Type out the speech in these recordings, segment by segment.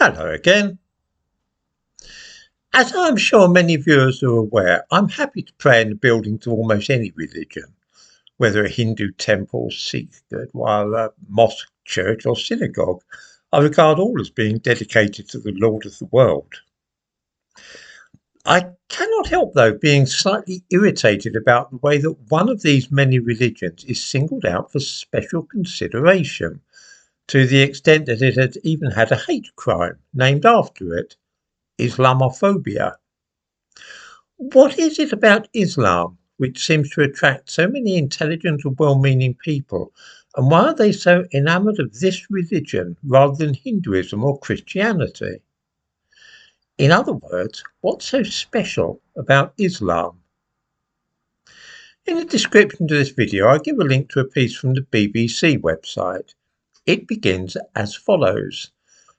Hello again. As I'm sure many viewers are aware, I'm happy to pray in the buildings of almost any religion, whether a Hindu temple, Sikh Gurdwara, mosque, church or synagogue. I regard all as being dedicated to the Lord of the world. I cannot help, though, being slightly irritated about the way that one of these many religions is singled out for special consideration, to the extent that it had even had a hate crime named after it. Islamophobia. What is it about Islam which seems to attract so many intelligent and well-meaning people, and why are they so enamoured of this religion rather than Hinduism or Christianity? In other words, what's so special about Islam? In the description to this video, I give a link to a piece from the BBC website. It begins as follows.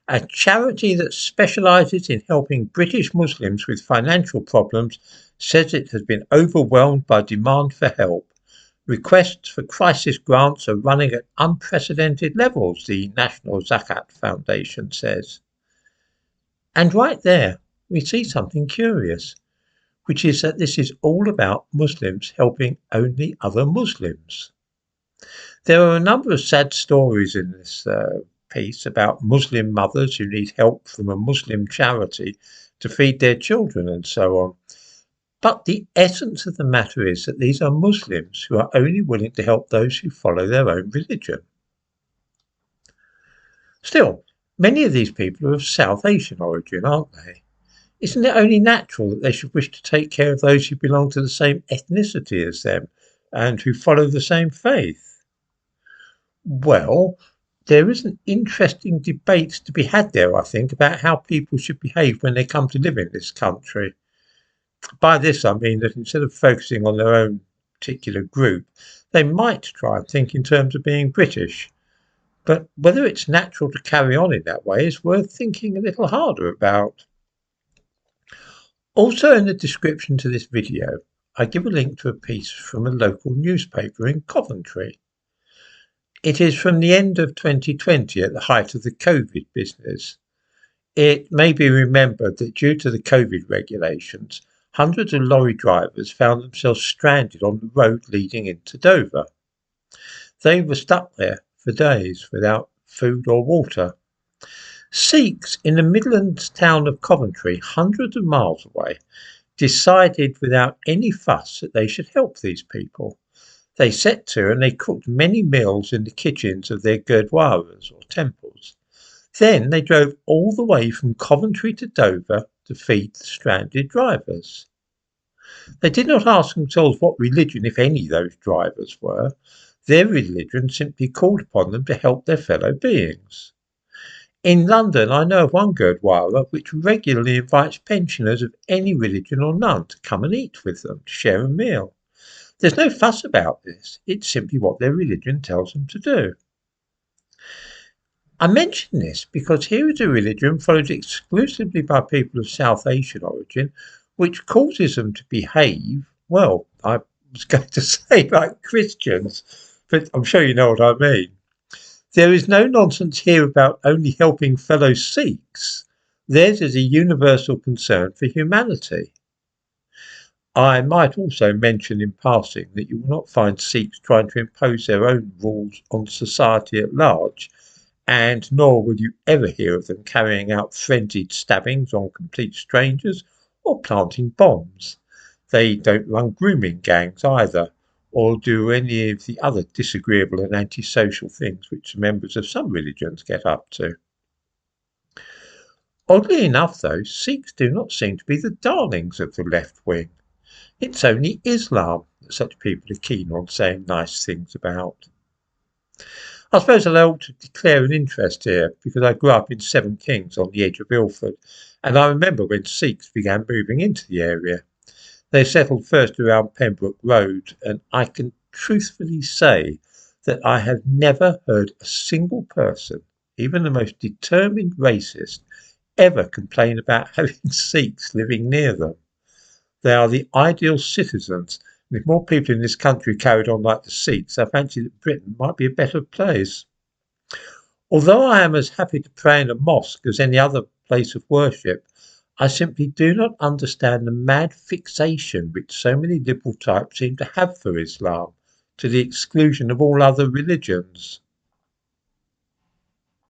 A charity that specialises in helping British Muslims with financial problems says it has been overwhelmed by demand for help. Requests for crisis grants are running at unprecedented levels, the National Zakat Foundation says. And right there, we see something curious, which is that this is all about Muslims helping only other Muslims. There are a number of sad stories in this piece about Muslim mothers who need help from a Muslim charity to feed their children and so on. But the essence of the matter is that these are Muslims who are only willing to help those who follow their own religion. Still, many of these people are of South Asian origin, aren't they? Isn't it only natural that they should wish to take care of those who belong to the same ethnicity as them and who follow the same faith? Well, there is an interesting debate to be had there, I think, about how people should behave when they come to live in this country. By this, I mean that instead of focusing on their own particular group, they might try and think in terms of being British. But whether it's natural to carry on in that way is worth thinking a little harder about. Also in the description to this video, I give a link to a piece from a local newspaper in Coventry. It is from the end of 2020 at the height of the COVID business. It may be remembered that due to the COVID regulations, hundreds of lorry drivers found themselves stranded on the road leading into Dover. They were stuck there for days without food or water. Sikhs in the Midlands town of Coventry, hundreds of miles away, decided without any fuss that they should help these people. They set to and they cooked many meals in the kitchens of their Gurdwaras or temples. Then they drove all the way from Coventry to Dover to feed the stranded drivers. They did not ask themselves what religion, if any, those drivers were. Their religion simply called upon them to help their fellow beings. In London, I know of one Gurdwara which regularly invites pensioners of any religion or none to come and eat with them, to share a meal. There's no fuss about this. It's simply what their religion tells them to do. I mention this because here is a religion followed exclusively by people of South Asian origin, which causes them to behave, well, I was going to say like Christians, but I'm sure you know what I mean. There is no nonsense here about only helping fellow Sikhs. Theirs is a universal concern for humanity. I might also mention in passing that you will not find Sikhs trying to impose their own rules on society at large, and nor will you ever hear of them carrying out frenzied stabbings on complete strangers or planting bombs. They don't run grooming gangs either, or do any of the other disagreeable and antisocial things which members of some religions get up to. Oddly enough, though, Sikhs do not seem to be the darlings of the left wing. It's only Islam that such people are keen on saying nice things about. I suppose I ought to declare an interest here because I grew up in Seven Kings on the edge of Ilford, and I remember when Sikhs began moving into the area. They settled first around Pembroke Road, and I can truthfully say that I have never heard a single person, even the most determined racist, ever complain about having Sikhs living near them. They are the ideal citizens, and if more people in this country carried on like the Sikhs, I fancy that Britain might be a better place. Although I am as happy to pray in a mosque as any other place of worship, I simply do not understand the mad fixation which so many liberal types seem to have for Islam, to the exclusion of all other religions.